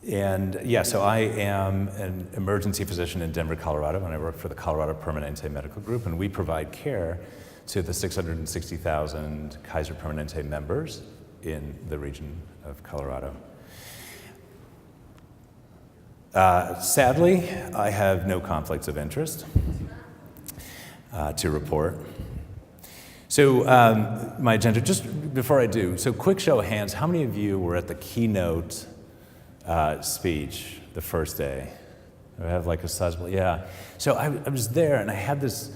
And yeah, so I am an emergency physician in Denver, Colorado, and I work for the Kaiser Permanente Medical Group, and we provide care to the 660,000 Kaiser Permanente members in the region of Colorado. Sadly, I have no conflicts of interest to report. So my agenda, just before I do, so quick show of hands, how many of you were at the keynote speech the first day? I have like a sizable, yeah. So I was there and I had this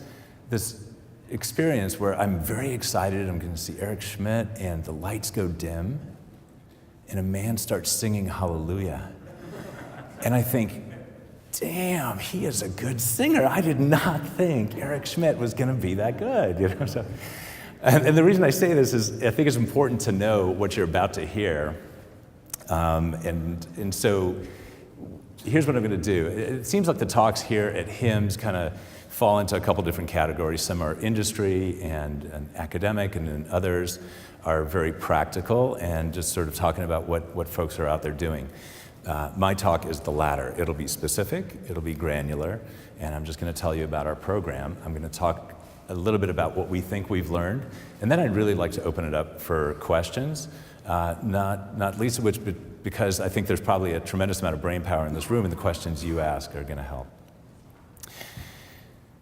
experience where I'm very excited. I'm going to see Eric Schmidt and the lights go dim and a man starts singing Hallelujah. And I think, damn, he is a good singer. I did not think Eric Schmidt was going to be that good. You know? So, and the reason I say this is I think it's important to know what you're about to hear. And so here's what I'm going to do. It seems like the talks here at HIMSS kind of fall into a couple different categories. Some are industry and academic, and then others are very practical and just sort of talking about what folks are out there doing. My talk is the latter. It'll be specific, it'll be granular, and I'm just going to tell you about our program. I'm going to talk a little bit about what we think we've learned, and then I'd really like to open it up for questions, not least of which because I think there's probably a tremendous amount of brain power in this room, and the questions you ask are going to help.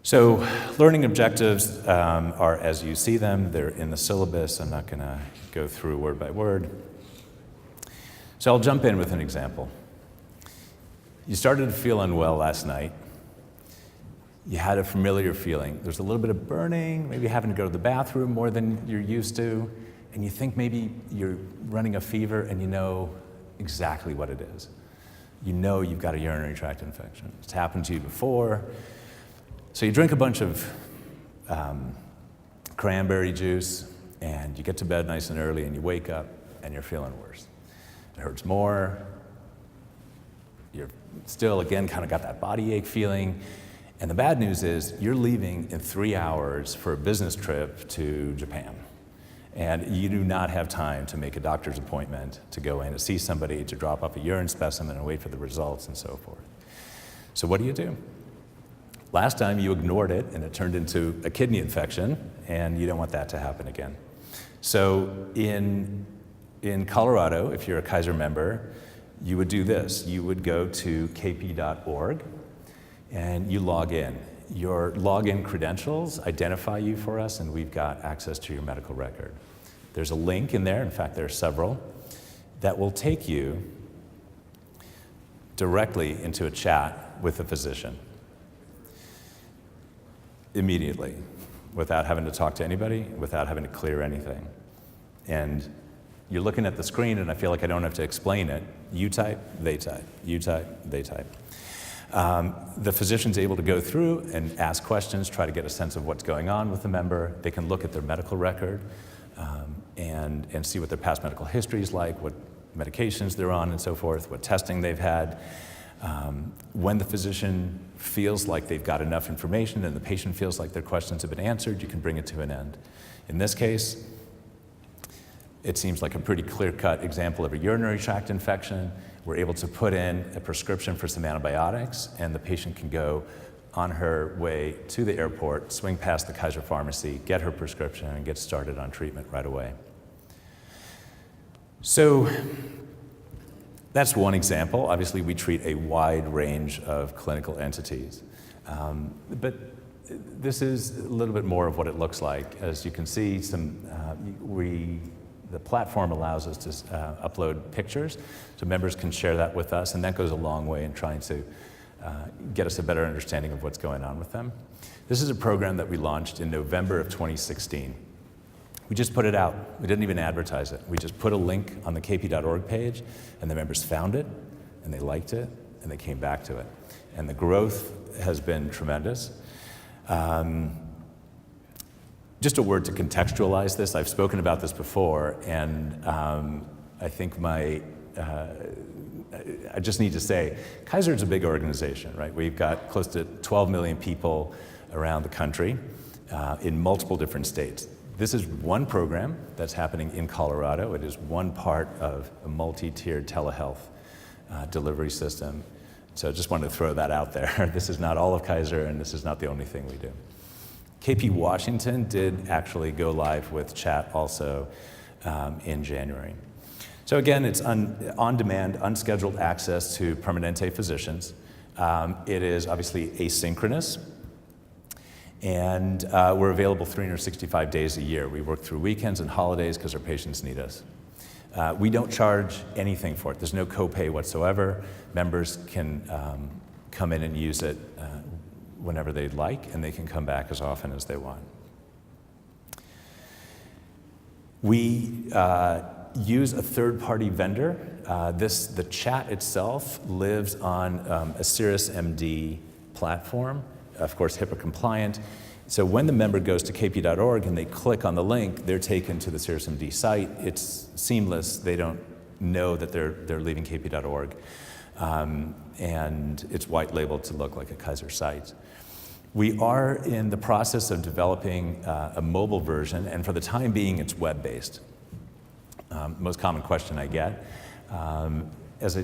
So learning objectives are as you see them. They're in the syllabus. I'm not going to go through word by word. So I'll jump in with an example. You started to feel unwell last night. You had a familiar feeling. There's a little bit of burning, maybe having to go to the bathroom more than you're used to, and you think maybe you're running a fever and you know exactly what it is. You know you've got a urinary tract infection. It's happened to you before. So you drink a bunch of cranberry juice and you get to bed nice and early and you wake up and you're feeling worse. It hurts more. You're still, again, kind of got that body ache feeling. And the bad news is you're leaving in 3 hours for a business trip to Japan. And you do not have time to make a doctor's appointment, to go in to see somebody, to drop off a urine specimen and wait for the results and so forth. So what do? Last time you ignored it and it turned into a kidney infection, and you don't want that to happen again. So in Colorado, if you're a Kaiser member, you would do this. You would go to kp.org and you log in. Your login credentials identify you for us, and we've got access to your medical record. There's a link in there, in fact there are several, that will take you directly into a chat with a physician immediately, without having to talk to anybody, without having to clear anything. And you're looking at the screen, and I feel like I don't have to explain it. You type, they type. You type, they type. The physician's able to go through and ask questions, try to get a sense of what's going on with the member. They can look at their medical record and see what their past medical history is like, what medications they're on and so forth, what testing they've had. When the physician feels like they've got enough information and the patient feels like their questions have been answered, you can bring it to an end. In this case, it seems like a pretty clear-cut example of a urinary tract infection. We're able to put in a prescription for some antibiotics, and the patient can go on her way to the airport, swing past the Kaiser pharmacy, get her prescription, and get started on treatment right away. So that's one example. Obviously, we treat a wide range of clinical entities. But this is a little bit more of what it looks like. As you can see, the platform allows us to upload pictures, so members can share that with us, and that goes a long way in trying to get us a better understanding of what's going on with them. This is a program that we launched in November of 2016. We just put it out. We didn't even advertise it. We just put a link on the kp.org page, and the members found it, and they liked it, and they came back to it. And the growth has been tremendous. Just a word to contextualize this. I've spoken about this before, and I think I just need to say, Kaiser is a big organization, right? We've got close to 12 million people around the country in multiple different states. This is one program that's happening in Colorado. It is one part of a multi-tiered telehealth delivery system. So just wanted to throw that out there. This is not all of Kaiser, and this is not the only thing we do. KP Washington did actually go live with chat also in January. So again, it's on-demand, unscheduled access to Permanente physicians. It is obviously asynchronous, and we're available 365 days a year. We work through weekends and holidays because our patients need us. We don't charge anything for it. There's no copay whatsoever. Members can come in and use it whenever they'd like, and they can come back as often as they want. We use a third-party vendor. The chat itself lives on a CirrusMD platform, of course HIPAA compliant. So when the member goes to kp.org and they click on the link, they're taken to the CirrusMD site. It's seamless. They don't know that they're leaving kp.org. And it's white labeled to look like a Kaiser site. We are in the process of developing a mobile version, and for the time being, it's web-based. Most common question I get. As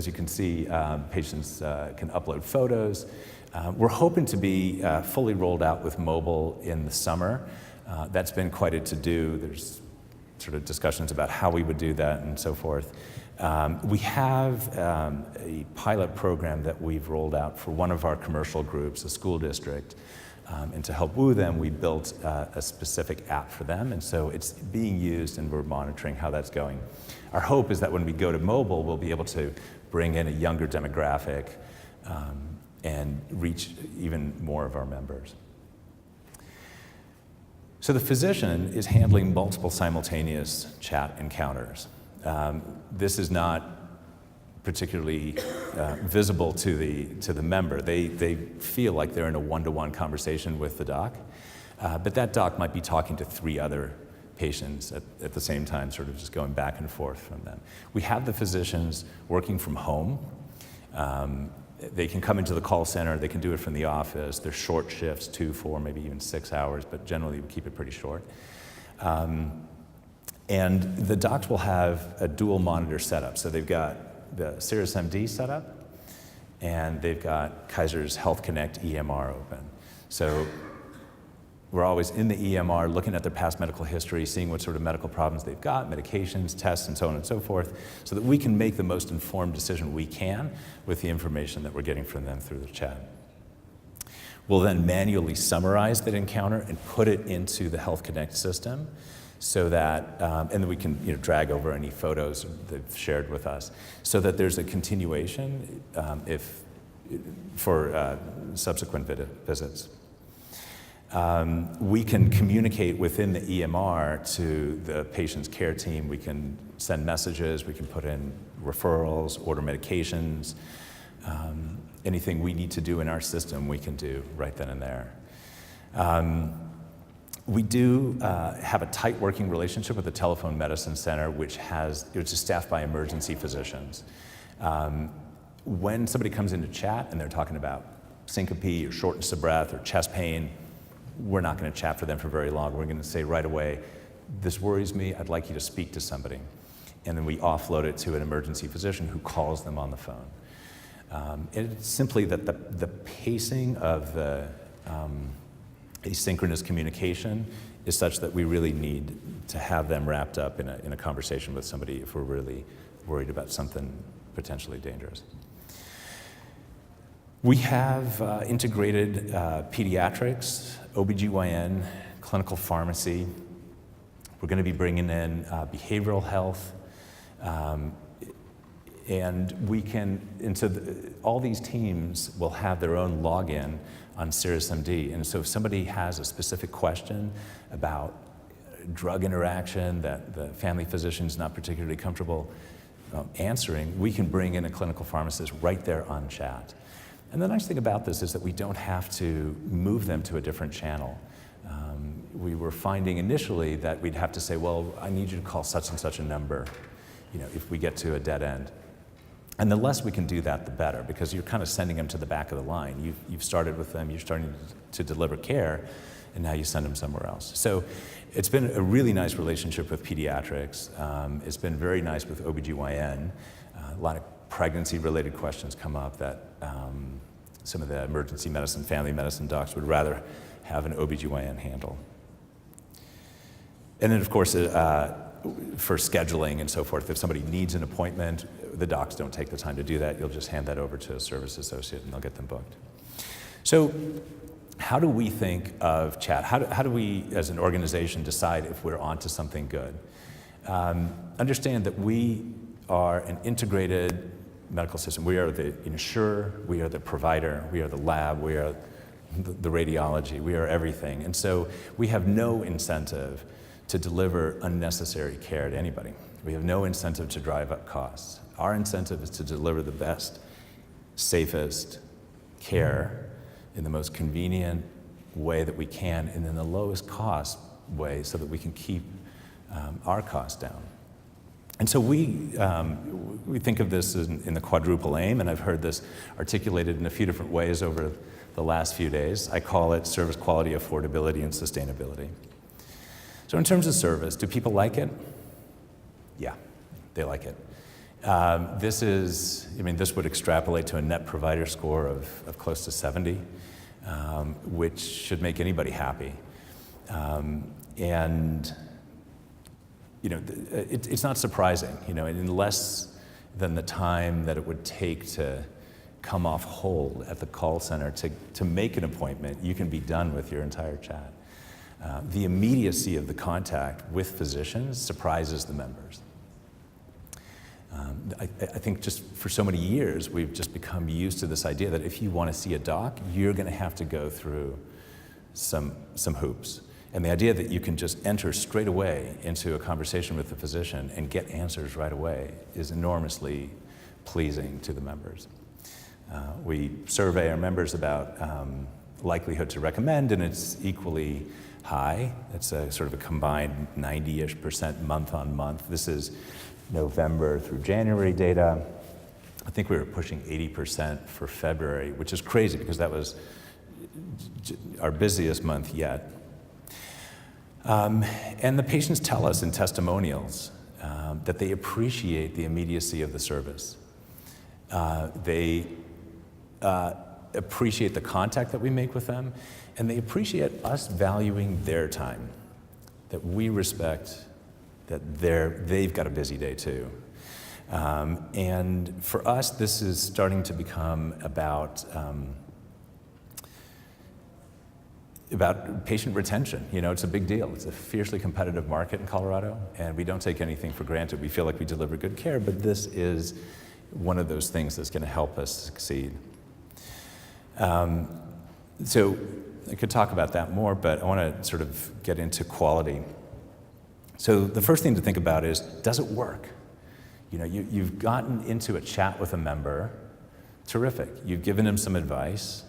you can see, patients can upload photos. We're hoping to be fully rolled out with mobile in the summer. That's been quite a to-do. There's sort of discussions about how we would do that and so forth. We have a pilot program that we've rolled out for one of our commercial groups, a school district. And to help woo them, we built a specific app for them. And so it's being used, and we're monitoring how that's going. Our hope is that when we go to mobile, we'll be able to bring in a younger demographic and reach even more of our members. So the physician is handling multiple simultaneous chat encounters. This is not particularly visible to the member. They feel like they're in a one-to-one conversation with the doc, but that doc might be talking to 3 other patients at the same time, sort of just going back and forth from them. We have the physicians working from home. They can come into the call center, they can do it from the office. They're short shifts, 2, 4, maybe even 6 hours, but generally we keep it pretty short. And the docs will have a dual monitor setup. So they've got the CirrusMD setup, and they've got Kaiser's Health Connect EMR open. So we're always in the EMR looking at their past medical history, seeing what sort of medical problems they've got, medications, tests, and so on and so forth, so that we can make the most informed decision we can with the information that we're getting from them through the chat. We'll then manually summarize that encounter and put it into the Health Connect system, so that, and then we can drag over any photos they've shared with us, so that there's a continuation for subsequent visits. We can communicate within the EMR to the patient's care team. We can send messages, we can put in referrals, order medications. Anything we need to do in our system, we can do right then and there. We do have a tight working relationship with the telephone medicine center, which is staffed by emergency physicians. When somebody comes into chat and they're talking about syncope or shortness of breath or chest pain, we're not going to chat for them for very long. We're going to say right away, this worries me, I'd like you to speak to somebody. And then we offload it to an emergency physician who calls them on the phone. It's simply that the pacing of the asynchronous communication is such that we really need to have them wrapped up in a conversation with somebody if we're really worried about something potentially dangerous. We have integrated pediatrics, OBGYN, clinical pharmacy. We're going to be bringing in behavioral health, and so all these teams will have their own login on CirrusMD. And so if somebody has a specific question about drug interaction that the family physician's not particularly comfortable answering, we can bring in a clinical pharmacist right there on chat. And the nice thing about this is that we don't have to move them to a different channel. We were finding initially that we'd have to say, well, I need you to call such and such a number, if we get to a dead end. And the less we can do that, the better, because you're kind of sending them to the back of the line. You've started with them, you're starting to deliver care, and now you send them somewhere else. So it's been a really nice relationship with pediatrics. It's been very nice with OBGYN. A lot of pregnancy-related questions come up that some of the emergency medicine, family medicine docs would rather have an OBGYN handle. And then, of course, for scheduling and so forth, if somebody needs an appointment, the docs don't take the time to do that. You'll just hand that over to a service associate and they'll get them booked. So how do we think of chat? How do we, as an organization, decide if we're onto something good? Understand that we are an integrated medical system. We are the insurer, we are the provider, we are the lab, we are the radiology, we are everything. And so we have no incentive to deliver unnecessary care to anybody. We have no incentive to drive up costs. Our incentive is to deliver the best, safest care in the most convenient way that we can and in the lowest cost way so that we can keep our costs down. And so we think of this in the quadruple aim, and I've heard this articulated in a few different ways over the last few days. I call it service quality, affordability, and sustainability. So in terms of service, do people like it? Yeah, they like it. This would extrapolate to a net provider score of close to 70, which should make anybody happy. It's not surprising, in less than the time that it would take to come off hold at the call center to make an appointment, you can be done with your entire chat. The immediacy of the contact with physicians surprises the members. I think just for so many years, we've just become used to this idea that if you want to see a doc, you're going to have to go through some hoops. And the idea that you can just enter straight away into a conversation with the physician and get answers right away is enormously pleasing to the members. We survey our members about likelihood to recommend, and it's equally high. It's a sort of a combined 90-ish% month on month. This is November through January data. I think we were pushing 80% for February, which is crazy because that was our busiest month yet. And the patients tell us in testimonials that they appreciate the immediacy of the service. They appreciate the contact that we make with them, and they appreciate us valuing their time, that we respect that they've got a busy day too. And for us, this is starting to become about patient retention. It's a big deal. It's a fiercely competitive market in Colorado, and we don't take anything for granted. We feel like we deliver good care, but this is one of those things that's going to help us succeed. So I could talk about that more, but I want to sort of get into quality. So the first thing to think about is, does it work? You've gotten into a chat with a member, terrific. You've given them some advice.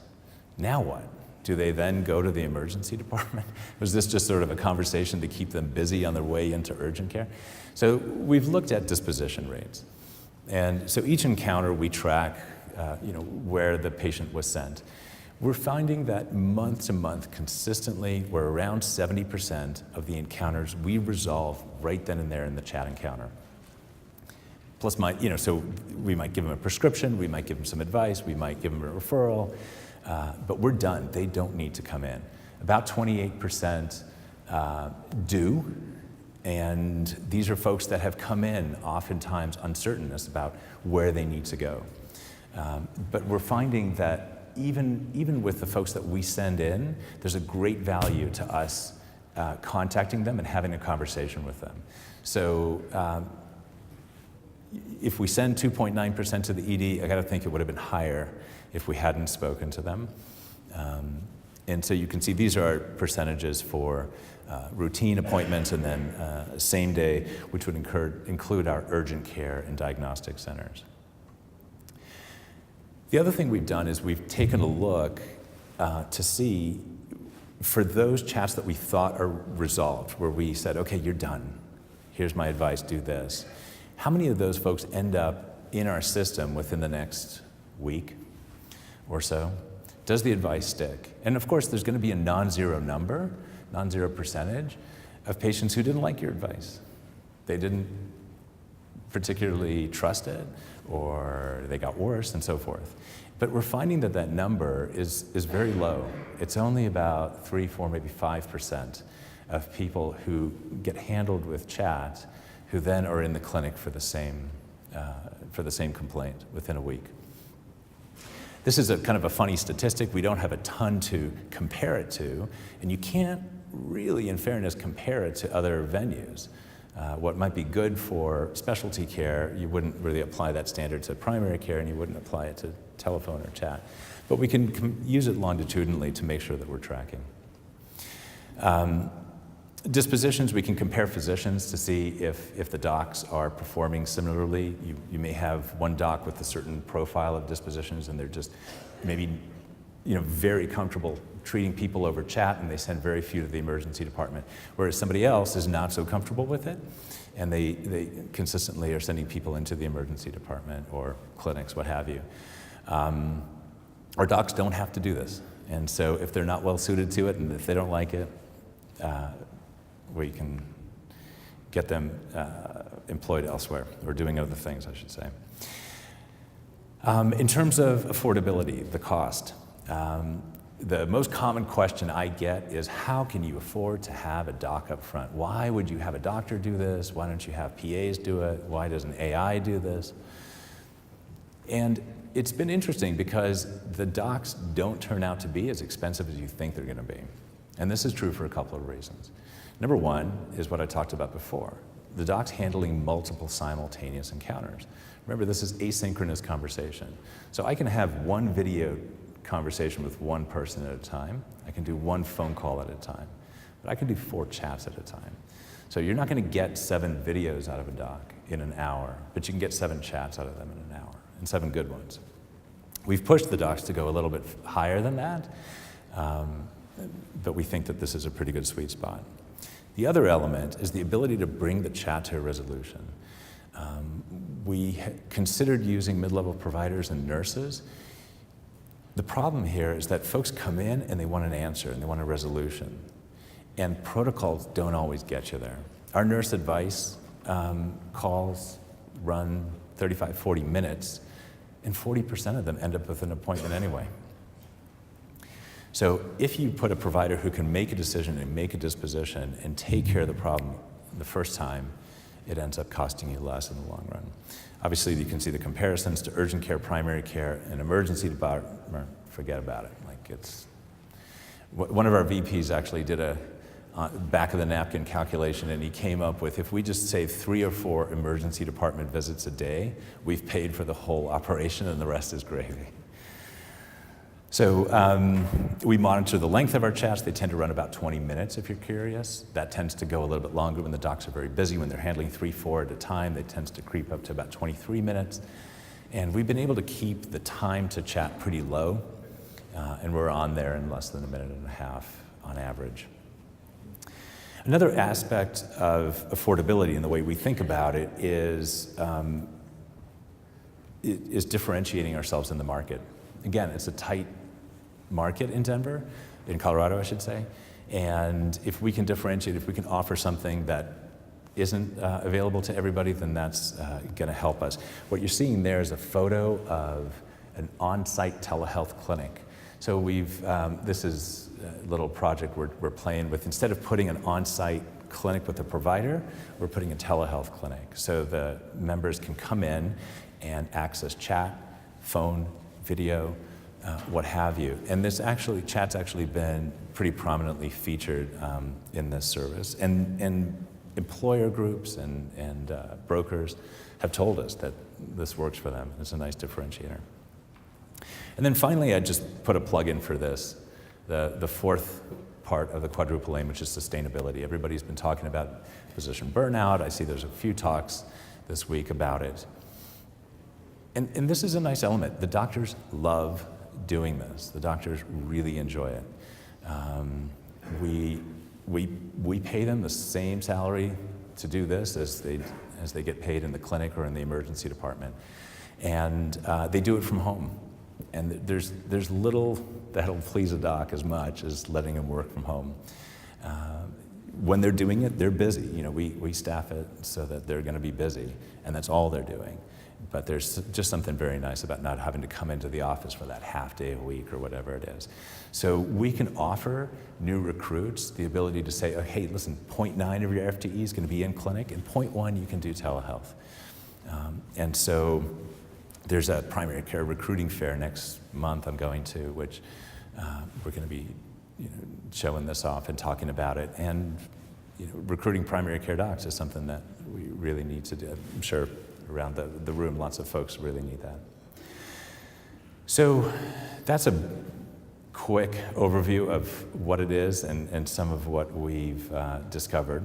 Now what? Do they then go to the emergency department? Was this just sort of a conversation to keep them busy on their way into urgent care? So we've looked at disposition rates. And so each encounter we track, where the patient was sent. We're finding that month to month consistently, we're around 70% of the encounters we resolve right then and there in the chat encounter. Plus so we might give them a prescription, we might give them some advice, we might give them a referral, but we're done. They don't need to come in. About 28% do, and these are folks that have come in oftentimes uncertain as about where they need to go. But we're finding that even with the folks that we send in, there's a great value to us contacting them and having a conversation with them. So if we send 2.9% to the ED, I got to think it would have been higher if we hadn't spoken to them. And so you can see these are our percentages for routine appointments and then same day, which would include our urgent care and diagnostic centers. The other thing we've done is we've taken a look to see for those chats that we thought are resolved, where we said, okay, you're done. Here's my advice, do this. How many of those folks end up in our system within the next week or so? Does the advice stick? And of course, there's going to be a non-zero number, non-zero percentage of patients who didn't like your advice. They didn't particularly trusted, or they got worse, and so forth. But we're finding that that number is very low. It's only about 3, 4, maybe 5% of people who get handled with chat who then are in the clinic for the same complaint within a week. This is a kind of a funny statistic. We don't have a ton to compare it to, and you can't really, in fairness, compare it to other venues. What might be good for specialty care, you wouldn't really apply that standard to primary care, and you wouldn't apply it to telephone or chat. But we can use it longitudinally to make sure that we're tracking. Dispositions, we can compare physicians to see if the docs are performing similarly. You may have one doc with a certain profile of dispositions, and they're just maybe very comfortable treating people over chat, and they send very few to the emergency department, whereas somebody else is not so comfortable with it, and they consistently are sending people into the emergency department or clinics, what have you. Our docs don't have to do this, and so if they're not well suited to it, and if they don't like it, we can get them employed elsewhere, or doing other things, I should say. In terms of affordability, the cost, the most common question I get is, how can you afford to have a doc up front? Why would you have a doctor do this? Why don't you have PAs do it? Why doesn't AI do this? And it's been interesting because the docs don't turn out to be as expensive as you think they're gonna be. And this is true for a couple of reasons. Number one is what I talked about before. The doc's handling multiple simultaneous encounters. Remember, this is asynchronous conversation. So I can have one video conversation with one person at a time. I can do one phone call at a time. But I can do 4 chats at a time. So you're not going to get 7 videos out of a doc in an hour, but you can get 7 chats out of them in an hour, and 7 good ones. We've pushed the docs to go a little bit higher than that, but we think that this is a pretty good sweet spot. The other element is the ability to bring the chat to a resolution. We considered using mid-level providers and nurses. The problem here is that folks come in and they want an answer and they want a resolution. And protocols don't always get you there. Our nurse advice calls run 35, 40 minutes, and 40% of them end up with an appointment anyway. So if you put a provider who can make a decision and make a disposition and take care of the problem the first time, it ends up costing you less in the long run. Obviously, you can see the comparisons to urgent care, primary care, and emergency department. Forget about it. Like, it's one of our VPs actually did a back of the napkin calculation, and he came up with, if we just save 3 or 4 emergency department visits a day, we've paid for the whole operation, and the rest is gravy. So we monitor the length of our chats. They tend to run about 20 minutes, if you're curious. That tends to go a little bit longer when the docs are very busy. When they're handling 3, 4 at a time, they tend to creep up to about 23 minutes. And we've been able to keep the time to chat pretty low, and we're on there in less than 1.5 minutes on average. Another aspect of affordability and the way we think about it is differentiating ourselves in the market. Again, it's a tight market in Denver, in Colorado, I should say. And if we can differentiate, if we can offer something that isn't available to everybody, then that's gonna help us. What you're seeing there is a photo of an on-site telehealth clinic. So this is a little project we're playing with. Instead of putting an on-site clinic with a provider, we're putting a telehealth clinic. So the members can come in and access chat, phone, video, what have you. And chat's actually been pretty prominently featured in this service. And employer groups and brokers have told us that this works for them. It's a nice differentiator. And then finally, I just put a plug in for this, the fourth part of the quadruple aim, which is sustainability. Everybody's been talking about physician burnout. I see there's a few talks this week about it. And this is a nice element. The doctors love doing this. The doctors really enjoy it. We pay them the same salary to do this as they get paid in the clinic or in the emergency department. And they do it from home. And there's little that'll please a doc as much as letting them work from home. when they're doing it, they're busy. You know, we staff it so that they're going to be busy, and that's all they're doing. But there's just something very nice about not having to come into the office for that half day a week or whatever it is. So we can offer new recruits the ability to say, oh, hey, listen, 0.9 of your FTE is going to be in clinic, and 0.1 you can do telehealth. And so there's a primary care recruiting fair next month I'm going to, which we're going to be showing this off and talking about it. And recruiting primary care docs is something that we really need to do. I'm sure around the room, lots of folks really need that. So that's a quick overview of what it is and some of what we've discovered.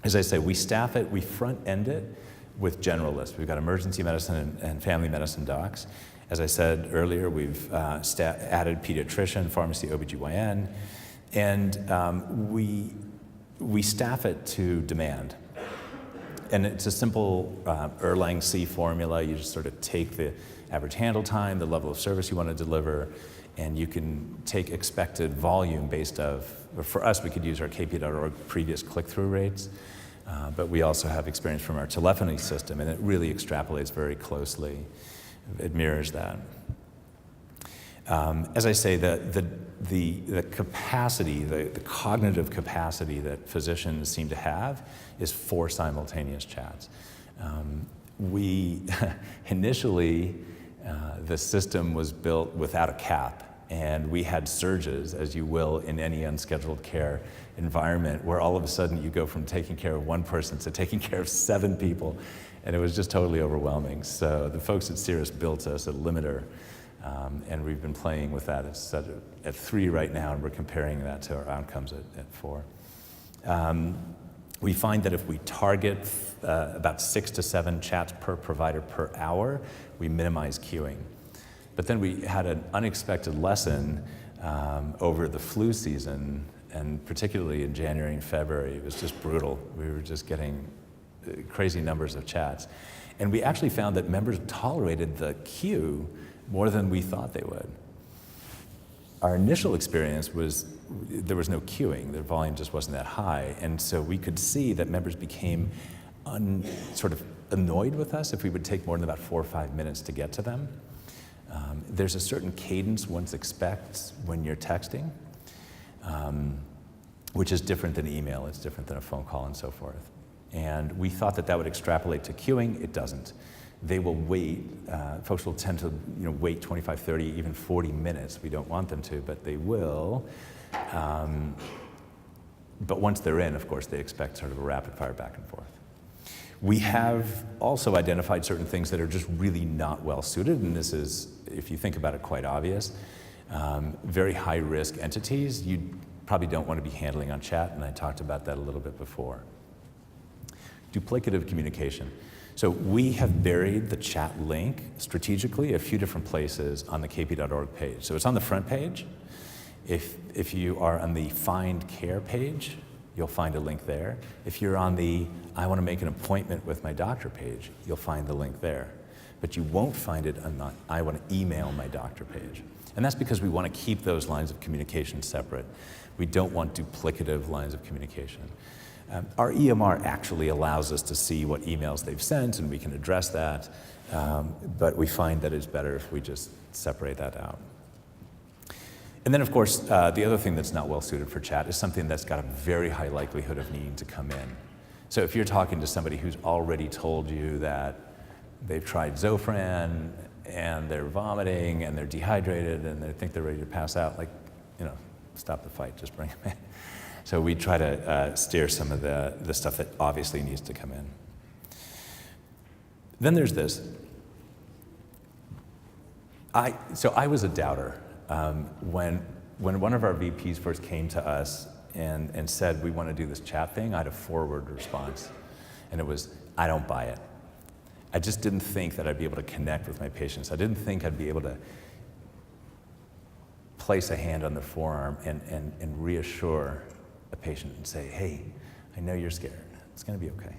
As I say, we staff it, we front end it with generalists. We've got emergency medicine and family medicine docs. As I said earlier, we've added pediatrician, pharmacy, OBGYN, and we staff it to demand. And it's a simple Erlang-C formula. You just sort of take the average handle time, the level of service you want to deliver, and you can take expected volume based of, for us, we could use our kp.org previous click-through rates, but we also have experience from our telephony system, and it really extrapolates very closely. It mirrors that. As I say, the capacity, the cognitive capacity that physicians seem to have is 4 simultaneous chats. We initially, the system was built without a cap, and we had surges, as you will in any unscheduled care environment, where all of a sudden you go from taking care of 1 person to taking care of 7 people, and it was just totally overwhelming. So the folks at Cirrus built us a limiter, and we've been playing with that. It's set at 3 right now, and we're comparing that to our outcomes at 4. We find that if we target about 6 to 7 chats per provider per hour, we minimize queuing. But then we had an unexpected lesson over the flu season, and particularly in January and February. It was just brutal. We were just getting crazy numbers of chats. And we actually found that members tolerated the queue more than we thought they would. Our initial experience was there was no queuing. Their volume just wasn't that high. And so we could see that members became sort of annoyed with us if we would take more than about 4 or 5 minutes to get to them. There's a certain cadence one expects when you're texting, which is different than email. It's different than a phone call and so forth. And we thought that that would extrapolate to queuing. It doesn't. They will wait. Folks will tend to wait 25, 30, even 40 minutes. We don't want them to, but they will. But once they're in, of course, they expect sort of a rapid fire back and forth. We have also identified certain things that are just really not well suited, and this is, if you think about it, quite obvious. Very high risk entities you probably don't want to be handling on chat, and I talked about that a little bit before. Duplicative communication. So we have buried the chat link strategically a few different places on the kp.org page. So it's on the front page. If you are on the Find Care page, you'll find a link there. If you're on the I want to make an appointment with my doctor page, you'll find the link there. But you won't find it on the I want to email my doctor page. And that's because we want to keep those lines of communication separate. We don't want duplicative lines of communication. Our EMR actually allows us to see what emails they've sent, and we can address that, but we find that it's better if we just separate that out. And then, of course, the other thing that's not well suited for chat is something that's got a very high likelihood of needing to come in. So if you're talking to somebody who's already told you that they've tried Zofran, and they're vomiting, and they're dehydrated, and they think they're ready to pass out, stop the fight, just bring them in. So we try to steer some of the stuff that obviously needs to come in. Then there's this. So I was a doubter. When one of our VPs first came to us and said, we want to do this chat thing, I had a forward response. And it was, I don't buy it. I just didn't think that I'd be able to connect with my patients. I didn't think I'd be able to place a hand on the forearm and reassure a patient and say, hey, I know you're scared. It's going to be okay.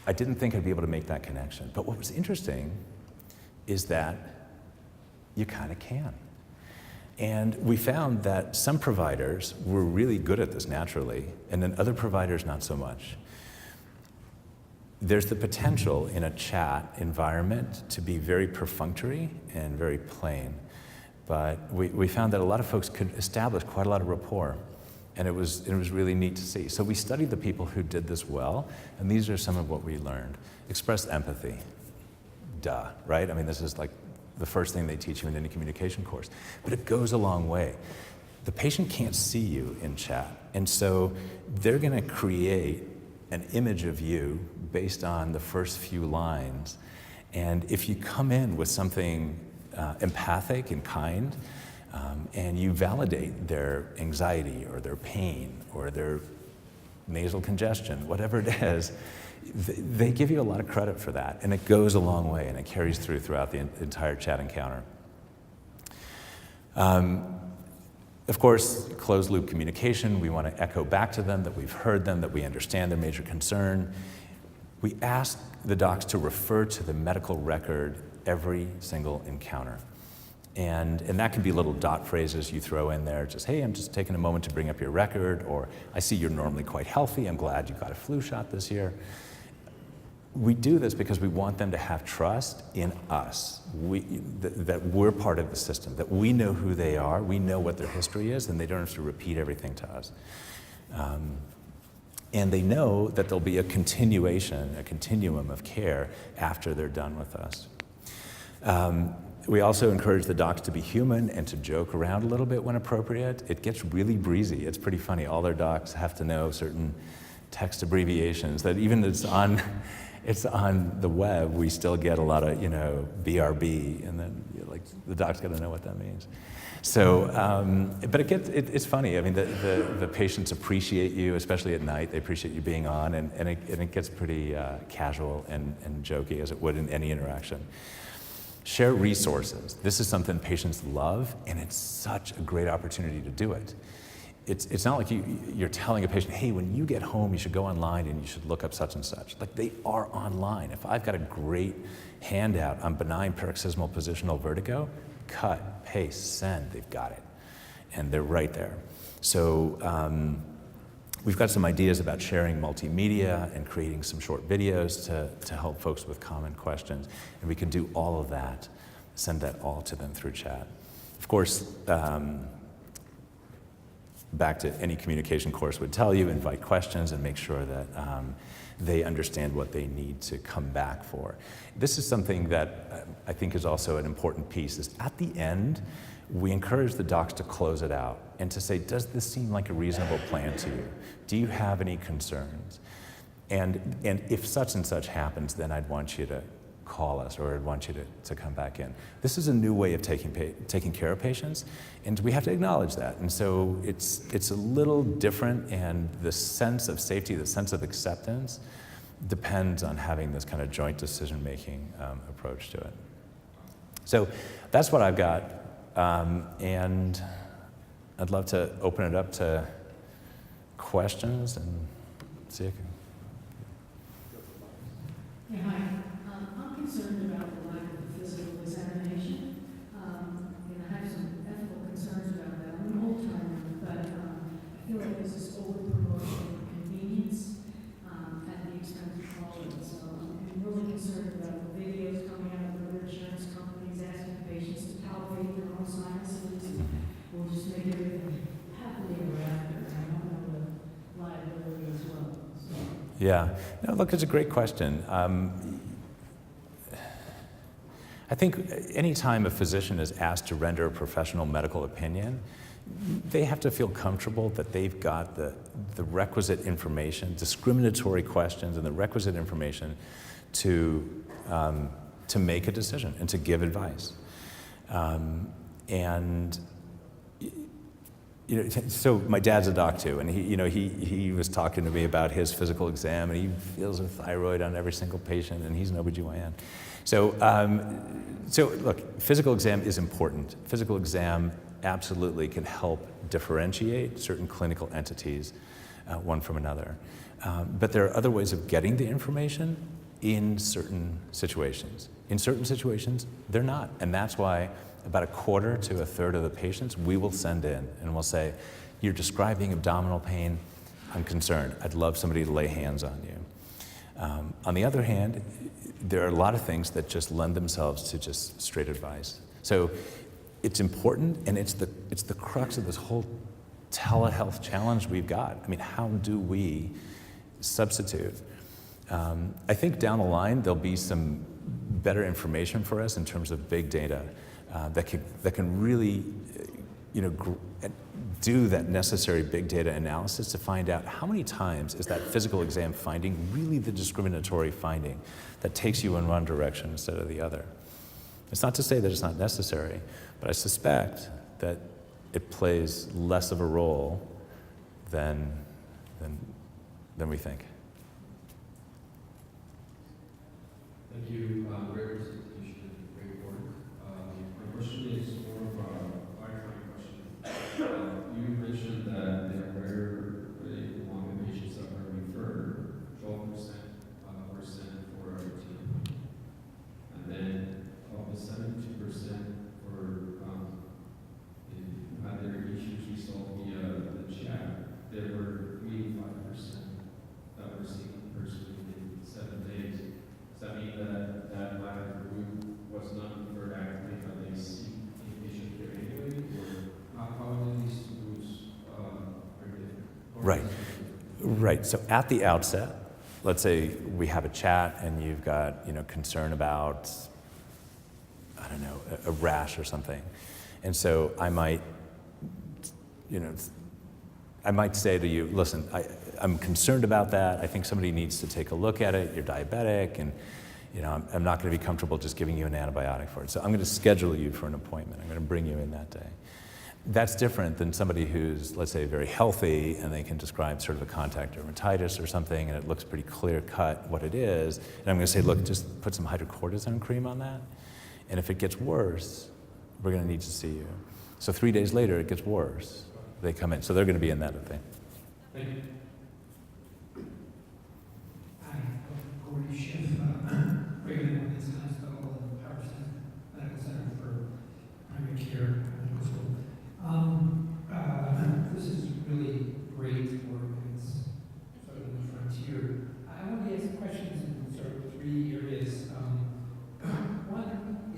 I didn't think I'd be able to make that connection. But what was interesting is that you kind of can. And we found that some providers were really good at this naturally, and then other providers not so much. There's the potential in a chat environment to be very perfunctory and very plain. But we found that a lot of folks could establish quite a lot of rapport, and it was really neat to see. So we studied the people who did this well, and these are some of what we learned. Expressed empathy. Duh, right? I mean, this is like the first thing they teach you in any communication course, but it goes a long way. The patient can't see you in chat, and so they're gonna create an image of you based on the first few lines. And if you come in with something empathic and kind, and you validate their anxiety or their pain or their nasal congestion, whatever it is, they give you a lot of credit for that, and it goes a long way, and it carries throughout the entire chat encounter. Of course, closed loop communication, we want to echo back to them that we've heard them, that we understand their major concern. We ask the docs to refer to the medical record every single encounter. And that can be little dot phrases you throw in there, just, hey, I'm just taking a moment to bring up your record, or I see you're normally quite healthy, I'm glad you got a flu shot this year. We do this because we want them to have trust in us, that we're part of the system, that we know who they are, we know what their history is, and they don't have to repeat everything to us. And they know that there'll be a continuum of care after they're done with us. We also encourage the docs to be human and to joke around a little bit when appropriate. It gets really breezy. It's pretty funny. All their docs have to know certain text abbreviations that even it's on the web, we still get a lot of, BRB, and then like the doc's got to know what that means. So, but it's funny. I mean, the patients appreciate you, especially at night. They appreciate you being on, and it gets pretty casual and jokey, as it would in any interaction. Share resources. This is something patients love, and it's such a great opportunity to do it. It's not like you're telling a patient, hey, when you get home, you should go online and you should look up such and such. Like, they are online. If I've got a great handout on benign paroxysmal positional vertigo, cut, paste, send, they've got it. And they're right there. So we've got some ideas about sharing multimedia and creating some short videos to help folks with common questions. And we can do all of that, send that all to them through chat. Of course, back to any communication course would tell you, invite questions and make sure that they understand what they need to come back for. This is something that I think is also an important piece, is at the end, we encourage the docs to close it out and to say, does this seem like a reasonable plan to you? Do you have any concerns? And if such and such happens, then I'd want you to call us, or I'd want you to come back in. This is a new way of taking care of patients, and we have to acknowledge that. And so it's a little different, and the sense of safety, the sense of acceptance, depends on having this kind of joint decision-making approach to it. So that's what I've got, and I'd love to open it up to questions and see if Yeah, hi. I'm concerned about the lack of a physical examination, and I have some ethical concerns about that. I'm an old timer, but I feel like there's this over-promotion of convenience at the expense of quality. So I'm really concerned about the videos coming out of other insurance companies asking patients to palpate their own sinuses, or just make everything happily ever after. I don't know the liability as well. So. Yeah, no, look, it's a great question. I think any time a physician is asked to render a professional medical opinion, they have to feel comfortable that they've got the requisite information, discriminatory questions, and the requisite information to make a decision and to give advice. So my dad's a doc too, and he was talking to me about his physical exam, and he feels a thyroid on every single patient, and he's an OBGYN. So look, physical exam is important. Physical exam absolutely can help differentiate certain clinical entities one from another. But there are other ways of getting the information in certain situations. In certain situations, they're not, and that's why about a quarter to a third of the patients, we will send in and we'll say, you're describing abdominal pain, I'm concerned. I'd love somebody to lay hands on you. On the other hand, there are a lot of things that just lend themselves to just straight advice. So it's important, and it's the crux of this whole telehealth challenge we've got. I mean, how do we substitute? I think down the line, there'll be some better information for us in terms of big data that can really, do that necessary big data analysis to find out how many times is that physical exam finding really the discriminatory finding that takes you in one direction instead of the other. It's not to say that it's not necessary, but I suspect that it plays less of a role than we think. Thank you. Great presentation, great work. My question is more of a clarifying question. You mentioned that there were among the patients that were referred, 12% for a routine. And then of the 72% who had their issues resolved via the chat, there were 85% that were seen in person within 7 days. Does that mean that that latter group was not referred actively, but they seek inpatient care anyway? Or how do these two groups are different? Right. Right. So at the outset, let's say we have a chat and you've got, concern about, I don't know, a rash or something. And so I might say to you, listen, I'm concerned about that. I think somebody needs to take a look at it. You're diabetic, and I'm not going to be comfortable just giving you an antibiotic for it. So I'm going to schedule you for an appointment. I'm going to bring you in that day. That's different than somebody who's, let's say, very healthy, and they can describe sort of a contact dermatitis or something, and it looks pretty clear-cut what it is. And I'm going to say, look, just put some hydrocortisone cream on that. And if it gets worse, we're going to need to see you. So 3 days later, it gets worse. They come in. So they're going to be in that thing. Thank you. Hi, Gordy Schiff, Regular Women's Hospital and Harrison Medical Center for Primary Care Medical School. This is really great work. It's sort of the frontier. I want to ask questions in sort of 3 areas. One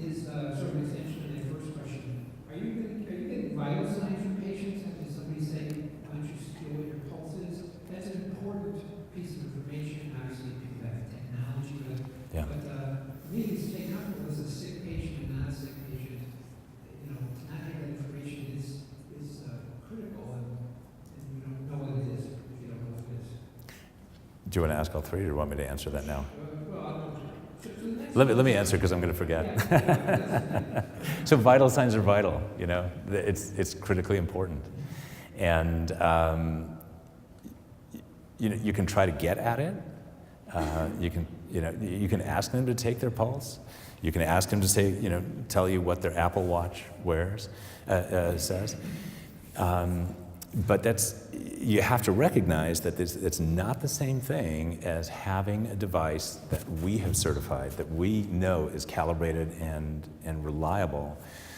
is sort of an extension of that first question. Are you getting vital signs from patients? And does somebody say, why don't you feel what your pulse is? That's an important piece of information. Obviously, people have technology, Yeah. but for me, to stay comfortable as a sick patient and not a sick patient, to not have that information is critical, and you don't know what it is if you don't know what it is. Do you want to ask all three, or do you want me to answer that now? Well, Let me answer, because I'm going to forget. So vital signs are vital. It's critically important, and you can try to get at it. You can ask them to take their pulse. You can ask them to say, tell you what their Apple Watch says. But you have to recognize that it's not the same thing as having a device that we have certified, that we know is calibrated and reliable.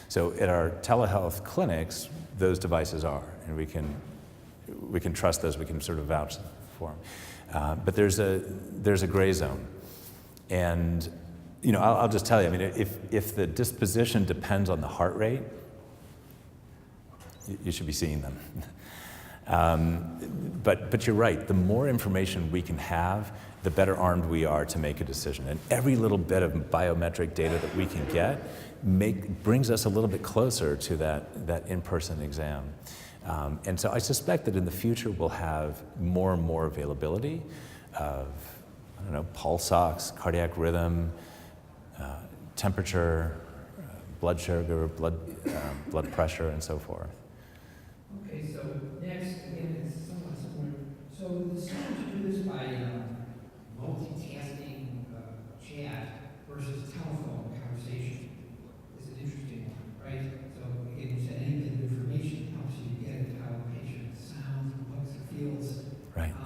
So at our telehealth clinics, those devices are, and we can trust those. We can sort of vouch for them. But there's a gray zone, and I'll just tell you. I mean, if the disposition depends on the heart rate, you should be seeing them. But you're right. The more information we can have, the better armed we are to make a decision. And every little bit of biometric data that we can get brings us a little bit closer to that in-person exam. And so I suspect that in the future we'll have more and more availability of, pulse ox, cardiac rhythm, temperature, blood sugar, blood pressure, and so forth. Okay, so next, again, it's somewhat similar. So the decision to do this by multitasking chat versus telephone conversation is an interesting one, right? So again, you said any bit of information helps you get how the patient sounds, looks, and feels. Right.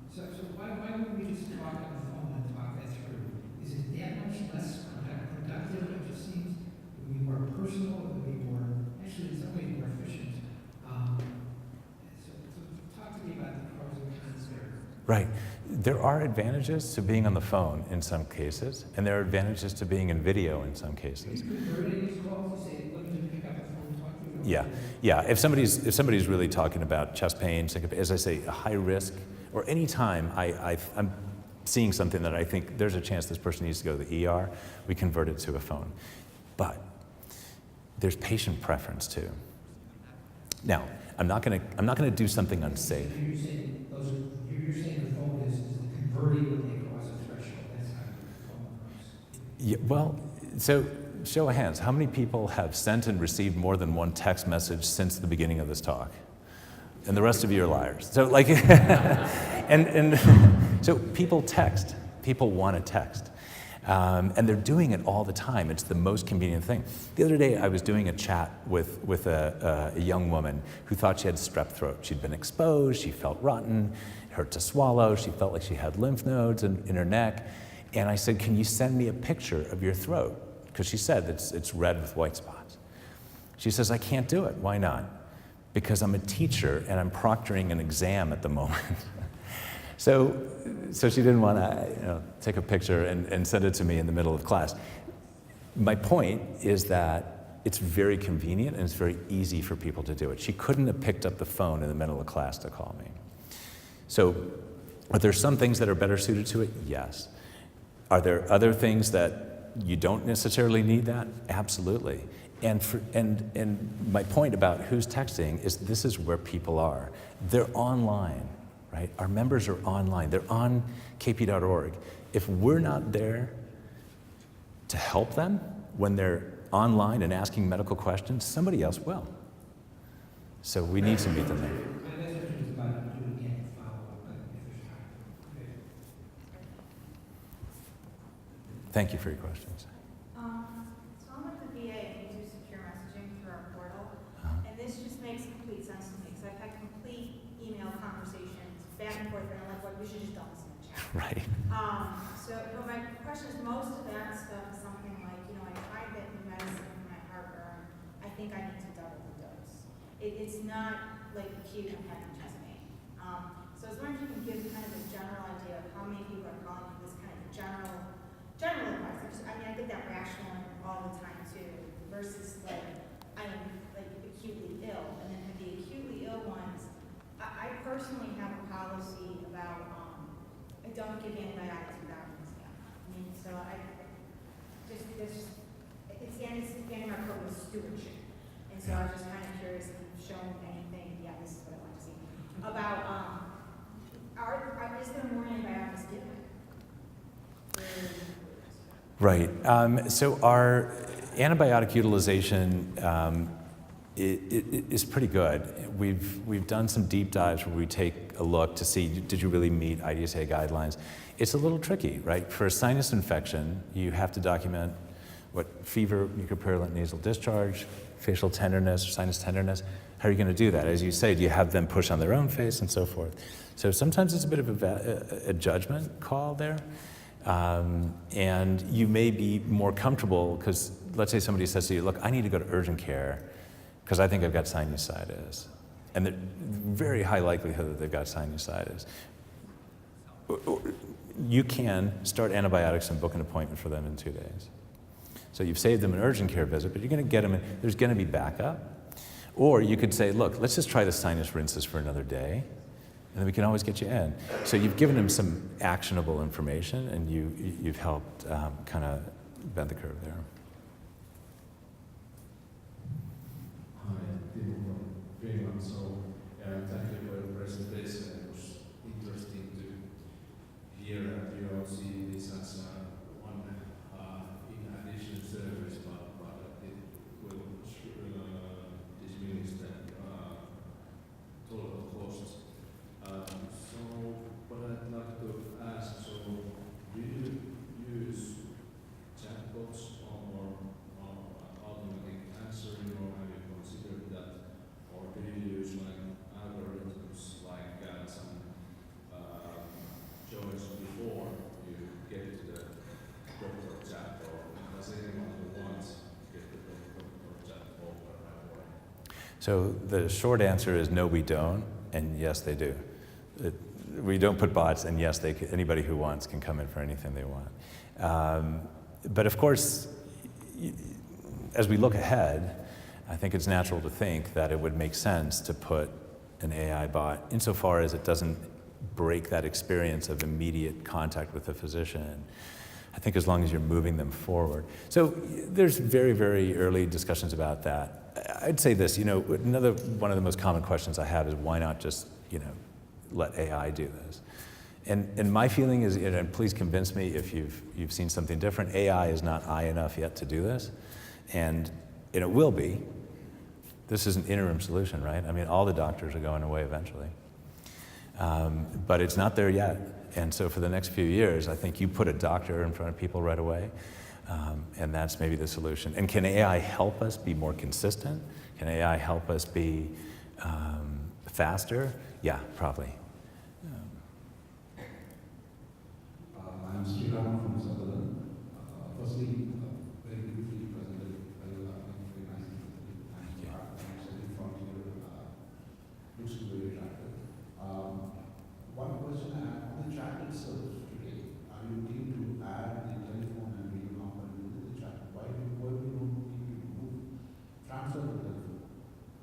So why wouldn't we just talk on the phone and talk that through? Is it that much less productive? It just seems it would be more personal, it would be Right. There are advantages to being on the phone in some cases, and there are advantages to being in video in some cases. You convert any of these calls, you say, let me just pick up the phone and talk to you. Yeah, yeah. If somebody's really talking about chest pain, as I say, a high risk, or any time I'm seeing something that I think there's a chance this person needs to go to the ER, we convert it to a phone. But there's patient preference too. Now, I'm not gonna do something unsafe. You're saying the phone is the converting when they cross a threshold. That's how the phone works. Yeah, well, so show of hands, how many people have sent and received more than one text message since the beginning of this talk? And the rest of you are liars. So like, and so people text, people want to text. And they're doing it all the time. It's the most convenient thing. The other day I was doing a chat with a young woman who thought she had strep throat. She'd been exposed, she felt rotten, it hurt to swallow, she felt like she had lymph nodes in her neck. And I said, can you send me a picture of your throat? Because she said it's red with white spots. She says, I can't do it. Why not? Because I'm a teacher and I'm proctoring an exam at the moment. So she didn't want to take a picture and send it to me in the middle of class. My point is that it's very convenient and it's very easy for people to do it. She couldn't have picked up the phone in the middle of class to call me. So are there some things that are better suited to it? Yes. Are there other things that you don't necessarily need that? Absolutely. And my point about who's texting is this is where people are. They're online, right? Our members are online. They're on kp.org. If we're not there to help them when they're online and asking medical questions, somebody else will. So we need to meet them there. My next question is about doing again follow-up, but if there's time. Okay. Thank you for your questions. So I'm at the VA and we do secure messaging through our portal, and this just makes complete sense to me because I've had complete email conversations back and forth, and I'm like, well, we should just dump this in the chat. Right. But my question is, most of that stuff is something like, I tried that new medicine for my heartburn. I think I need to double the dose. It's not like acute, I'm having chest pain. So I was wondering if you can give kind of a general idea of how many people are calling for this kind of general advice. I get that rational one all the time too, versus like I'm like acutely ill, and then for the acutely ill ones, I personally have a policy about I don't give antibiotics without an exam. So it's getting our code with stewardship, and so I was just kind of curious if you've shown anything. Yeah, this is what I want to see about is there more antibiotics given? Right. So our antibiotic utilization is pretty good. We've done some deep dives where we take a look to see, did you really meet IDSA guidelines? It's a little tricky, right? For a sinus infection, you have to document what fever, mucopurulent nasal discharge, facial tenderness, or sinus tenderness. How are you going to do that? As you say, do you have them push on their own face and so forth? So sometimes it's a bit of a judgment call there. And you may be more comfortable because let's say somebody says to you, look, I need to go to urgent care because I think I've got sinusitis. And there's very high likelihood that they've got sinusitis. You can start antibiotics and book an appointment for them in 2 days. So you've saved them an urgent care visit, but you're going to get them in, there's going to be backup. Or you could say, look, let's just try the sinus rinses for another day, and then we can always get you in. So you've given them some actionable information, and you've helped kind of bend the curve there. Hi, Timo from Finland. So thank you for your presentation. It was interesting to hear that you don't see this as one in addition service, but it will diminish the total costs. So what I'd like to ask, so do you use chatbots or automatic answering, or have you considered that, or do you use like algorithms like some choice before you get to the doctor chat, or does anyone who wants get to the doctor chat over right away? So the short answer is no, we don't, and yes, they do. we don't put bots, and yes, anybody who wants can come in for anything they want. But of course, as we look ahead, I think it's natural to think that it would make sense to put an AI bot, insofar as it doesn't break that experience of immediate contact with the physician. I think as long as you're moving them forward. So there's very, very early discussions about that. I'd say this, another one of the most common questions I have is why not just, let AI do this? And my feeling is, and please convince me if you've seen something different, AI is not high enough yet to do this, and it will be. This is an interim solution, right? I mean, all the doctors are going away eventually. But it's not there yet. And so for the next few years, I think you put a doctor in front of people right away, and that's maybe the solution. And can AI help us be more consistent? Can AI help us be faster? Yeah, probably. I'm Sriram from Sutherland. Firstly, very beautifully presented, very nicely presented. Thank you. Actually, from here, looks very attractive. One question I have on the chat itself today, are you looking to add the telephone and video component within the chat? Why we don't need to move, transfer the telephone?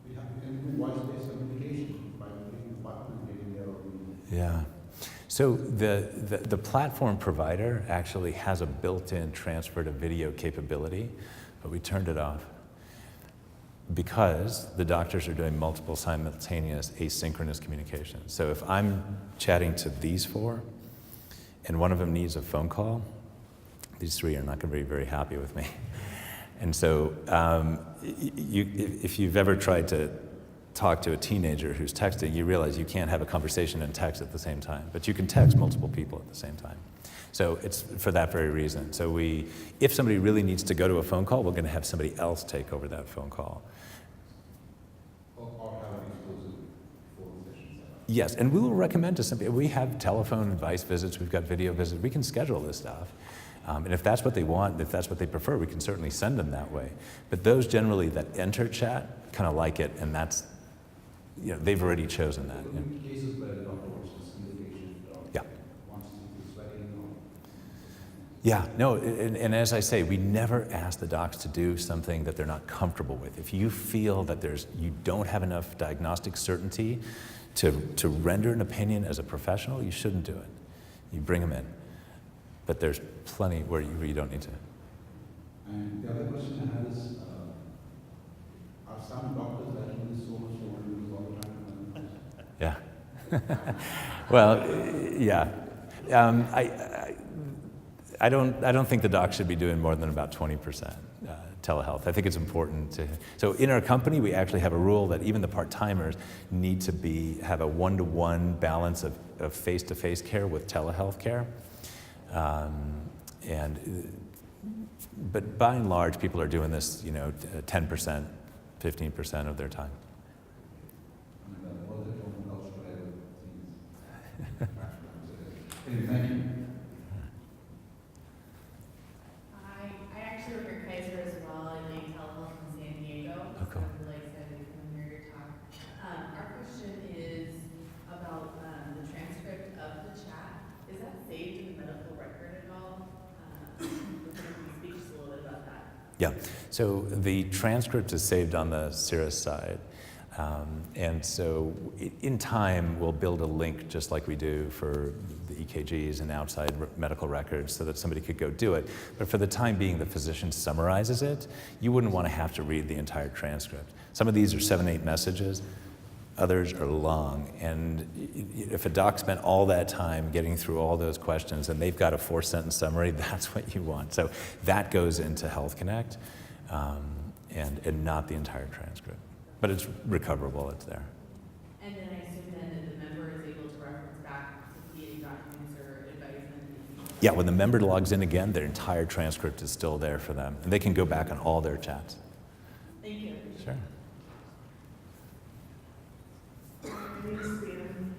We can do voice-based communication by putting the button and getting there or Yeah. So the platform provider actually has a built-in transfer to video capability, but we turned it off because the doctors are doing multiple simultaneous asynchronous communications. So if I'm chatting to these four and one of them needs a phone call, these three are not going to be very happy with me. And so if you've ever tried to talk to a teenager who's texting, you realize you can't have a conversation and text at the same time, but you can text multiple people at the same time. So it's for that very reason. So if somebody really needs to go to a phone call, we're going to have somebody else take over that phone call. or have an exclusive phone session set up. Yes, and we will recommend to somebody, we have telephone advice visits, we've got video visits, we can schedule this stuff. And if that's what they want, if that's what they prefer, we can certainly send them that way. But those generally that enter chat kind of like it, and that's, they've already chosen that. There will be cases where the doctor wants to see the patient or Yeah. wants to see sweating or Yeah, no, and as I say, we never ask the docs to do something that they're not comfortable with. If you feel that you don't have enough diagnostic certainty to render an opinion as a professional, you shouldn't do it. You bring them in. But there's plenty where you don't need to. And the other question I have is, are some doctors liking this so much they want to use all the time? Yeah. Well, yeah. I don't think the doc should be doing more than about 20% telehealth. I think it's important to. So in our company, we actually have a rule that even the part-timers need to have a one-to-one balance of face-to-face care with telehealth care. But by and large, people are doing this, 10%, 15% of their time. And all the home health provider things. Anyway, thank you. I actually work at Kaiser as well. I lead telehealth in San Diego. Oh, cool. So I'm really excited to come and hear your talk. Our question is about the transcript of the chat. Is that saved in the medical record at all? Can you speak just a little bit about that? Yeah, so the transcript is saved on the Cirrus side. And so in time, we'll build a link just like we do for the EKGs and outside medical records so that somebody could go do it. But for the time being, the physician summarizes it. You wouldn't want to have to read the entire transcript. Some of these are 7, 8 messages. Others are long. And if a doc spent all that time getting through all those questions and they've got a 4-sentence summary, that's what you want. So that goes into Health Connect and not the entire transcript. But it's recoverable, it's there. And then I assume then that the member is able to reference back to see any documents or advisement. Yeah, when the member logs in again, their entire transcript is still there for them. And they can go back on all their chats. Thank you. Sure. My name is Dan,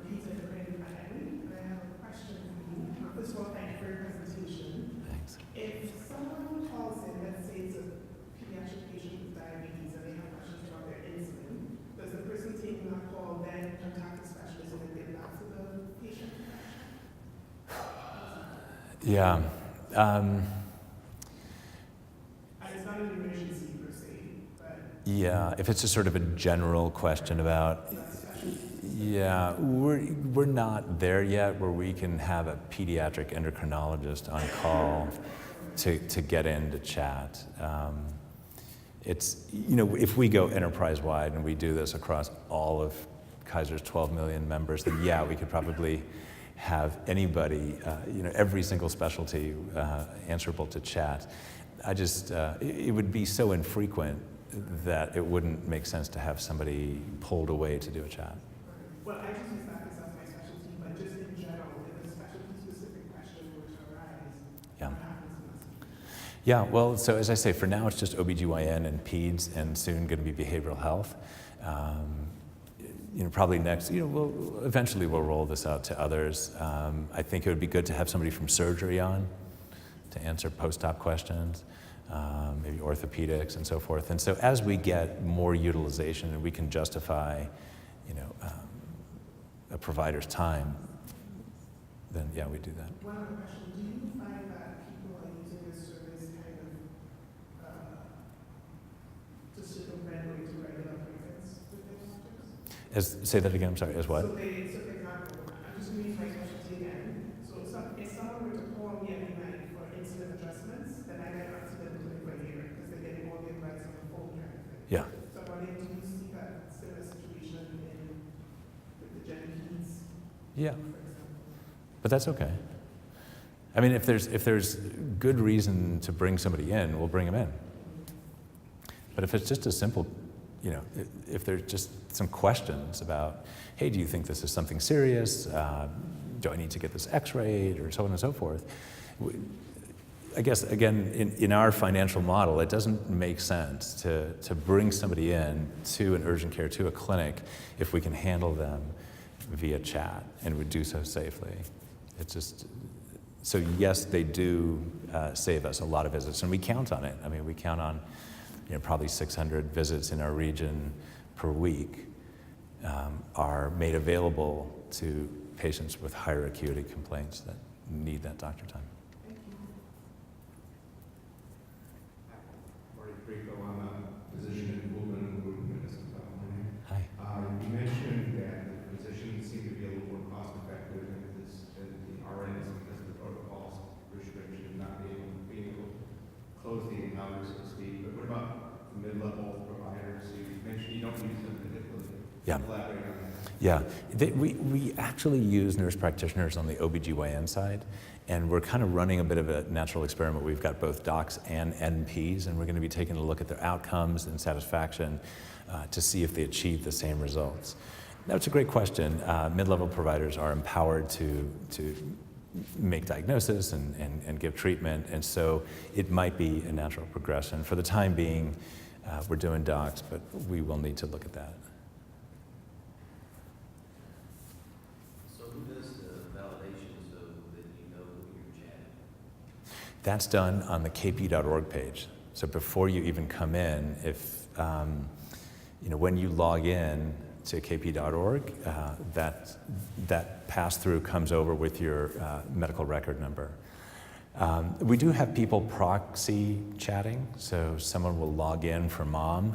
Pizza Brandon Miami, and I have a question for you. First of all, thank you for your presentation. Thanks. If someone calls in, let's say it's a pediatric patient with diabetes, and they have questions about their insulin, does the person taking that call then contact the specialist and then get back to the Yeah. It's not an emergency per se, but Yeah, if it's a sort of a general question about, yeah, we're not there yet where we can have a pediatric endocrinologist on call to get into chat. It's, you know, if we go enterprise-wide and we do this across all of Kaiser's 12 million members, then yeah, we could probably have anybody, you know, every single specialty answerable to chat. I just, it would be so infrequent that it wouldn't make sense to have somebody pulled away to do a chat. well, I just use that because that's my specialty, but just in general, if a specialty-specific question were to arise, Yeah. what happens next? Yeah, well, so as I say, for now it's just OBGYN and peds, and soon going to be behavioral health. You know, probably next, you know, eventually we'll roll this out to others. I think it would be good to have somebody from surgery on to answer post-op questions, maybe orthopedics and so forth. And so as we get more utilization and we can justify, you know, a provider's time, then yeah, we do that. One other question, do you find that people are using this service kind of to circumvent or to regular appointments with their doctors? Say that again, I'm sorry, as what? So for example, I'm just going to use my specialty again. So if someone were to call me every night for insulin adjustments, then I might not see them doing it for a year because they're getting all the advice on the phone kind of thing. Yeah. So I'm wondering, do you see that similar situation with the gen peds, Yeah, for example? but that's okay. I mean, if there's good reason to bring somebody in, we'll bring them in. But if it's just a simple, you know, if there's just some questions about, hey, do you think this is something serious? Do I need to get this x-rayed, or so on and so forth? I guess, again, in our financial model, it doesn't make sense to bring somebody in to an urgent care, to a clinic, if we can handle them via chat and would do so safely. It's just, so yes, they do save us a lot of visits, and we count on it. I mean, we count on, you know, probably 600 visits in our region per week are made available to patients with higher acuity complaints that need that doctor time. Ari Melmed, I'm a physician in Woburn, Minnesota. Hi. You mentioned that the physicians seem to be a little more cost effective than the RNs because of the protocols restriction, not being able to close the encounter, so to speak. But what about the mid-level providers? You mentioned you don't use them particularly. Yeah. Elaborate on that. Yeah, we actually use nurse practitioners on the OBGYN side, and we're kind of running a bit of a natural experiment. We've got both docs and NPs, and we're going to be taking a look at their outcomes and satisfaction to see if they achieve the same results. That's a great question. Mid-level providers are empowered to make diagnosis and give treatment, and so it might be a natural progression. For the time being, we're doing docs, but we will need to look at that. That's done on the kp.org page. So before you even come in, if you know, when you log in to kp.org, that pass-through comes over with your medical record number. We do have people proxy chatting, so someone will log in for mom.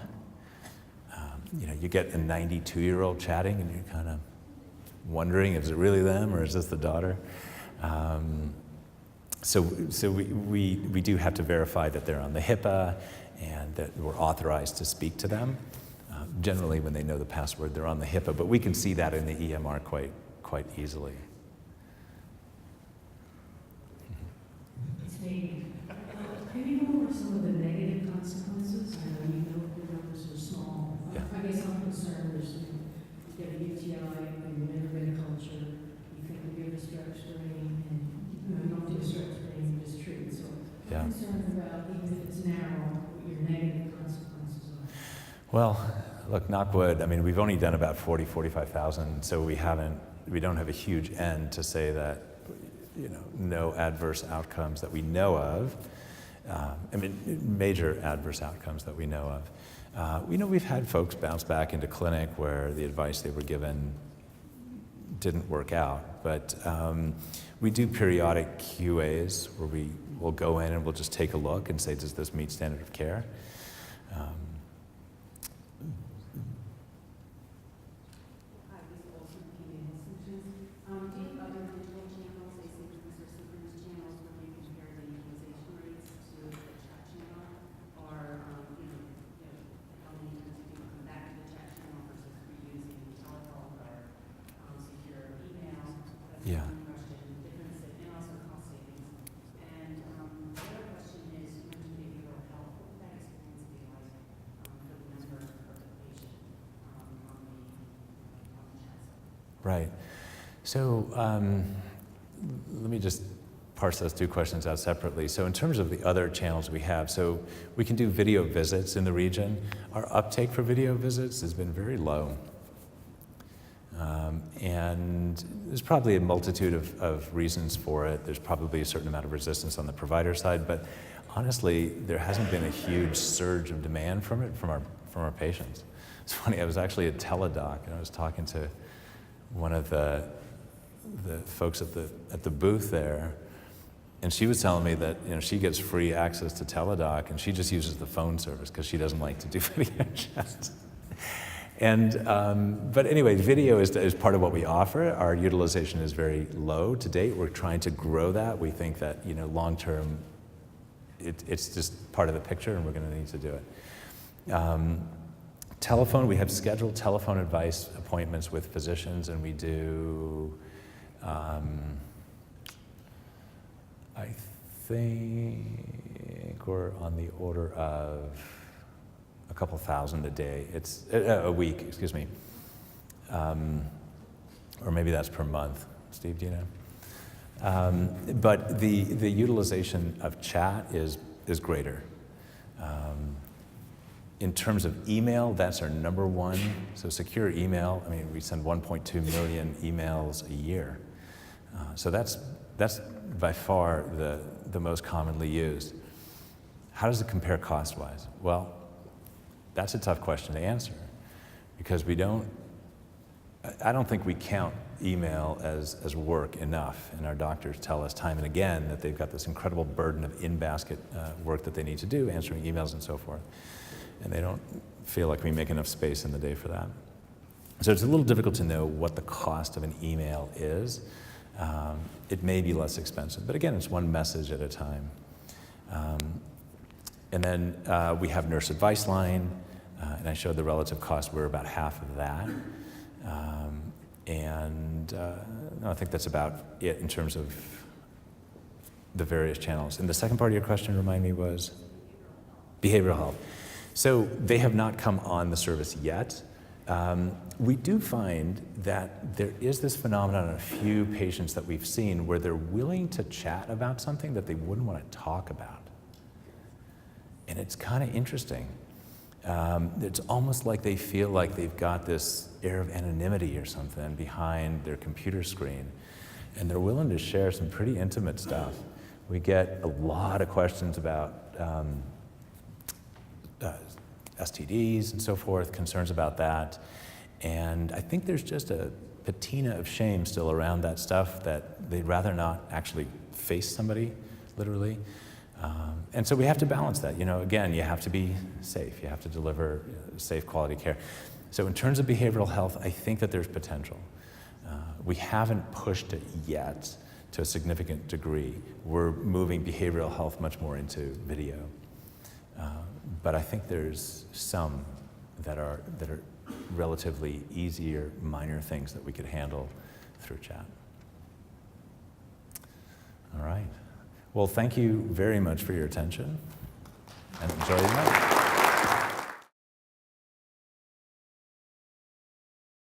You know, you get a 92-year-old chatting, and you're kind of wondering, is it really them or is this the daughter? So we do have to verify that they're on the HIPAA and that we're authorized to speak to them. Generally, when they know the password, they're on the HIPAA, but we can see that in the EMR quite easily. It's maybe. Can you go over some of the negative consequences? I know you know the numbers are small. Yeah. I guess I'm concerned is you get a UTI and you never get a culture. You think you give a strep screen and you don't do a strep screen, you just treat. So Yeah. I'm concerned about, even if it's narrow, what your negative consequences are. Well, look, knock wood. I mean, we've only done about 45,000, so we don't have a huge N to say that, you know, no adverse outcomes that we know of. I mean, major adverse outcomes that we know of. We know we've had folks bounce back into clinic where the advice they were given didn't work out. But we do periodic QAs where we will go in and we'll just take a look and say, does this meet standard of care? Hi, this is also Canadian Solutions. Do you have other digital channels, say synchronous or synchronous channels, where you compare the utilization rates to the chat channel? Or, how many times do you come back to the chat channel versus reusing telephone or secure email? That's Yeah. one question. Difference and also cost savings. And the other question is, you mentioned behavioral health. What would that experience be like for the member or the patient on the chat side? Right. So let me just parse those two questions out separately. So in terms of the other channels we have, so we can do video visits in the region. Our uptake for video visits has been very low. And there's probably a multitude of reasons for it. There's probably a certain amount of resistance on the provider side, but honestly, there hasn't been a huge surge of demand from it from our patients. It's funny, I was actually at Teledoc and I was talking to one of the folks at the booth there, and she was telling me that she gets free access to Teledoc and she just uses the phone service because she doesn't like to do video chats. And but anyway, video is part of what we offer. Our utilization is very low to date. We're trying to grow that. We think that long term, it's just part of the picture, and we're going to need to do it. Telephone, we have scheduled telephone advice appointments with physicians, and we do, I think we're on the order of a couple thousand a day. It's a week, excuse me. Or maybe that's per month. Steve, do you know? But the utilization of chat is greater. In terms of email, that's our number one. So secure email, we send 1.2 million emails a year. So that's by far the most commonly used. How does it compare cost-wise? Well, that's a tough question to answer because I don't think we count email as work enough, and our doctors tell us time and again that they've got this incredible burden of in-basket work that they need to do, answering emails and so forth. And they don't feel like we make enough space in the day for that. So it's a little difficult to know what the cost of an email is. It may be less expensive, but again, it's one message at a time. And then we have nurse advice line, and I showed the relative cost. We're about half of that. I think that's about it in terms of the various channels. And the second part of your question, remind me, was? Behavioral health. So they have not come on the service yet. We do find that there is this phenomenon in a few patients that we've seen where they're willing to chat about something that they wouldn't want to talk about. And it's kind of interesting. It's almost like they feel like they've got this air of anonymity or something behind their computer screen. And they're willing to share some pretty intimate stuff. We get a lot of questions about STDs and so forth, concerns about that. And I think there's just a patina of shame still around that stuff that they'd rather not actually face somebody, literally. And so we have to balance that. Again, you have to be safe. You have to deliver safe quality care. So in terms of behavioral health, I think that there's potential. We haven't pushed it yet to a significant degree. We're moving behavioral health much more into video. But I think there's some that are relatively easier, minor things that we could handle through chat. All right. Well, thank you very much for your attention, and enjoy your night.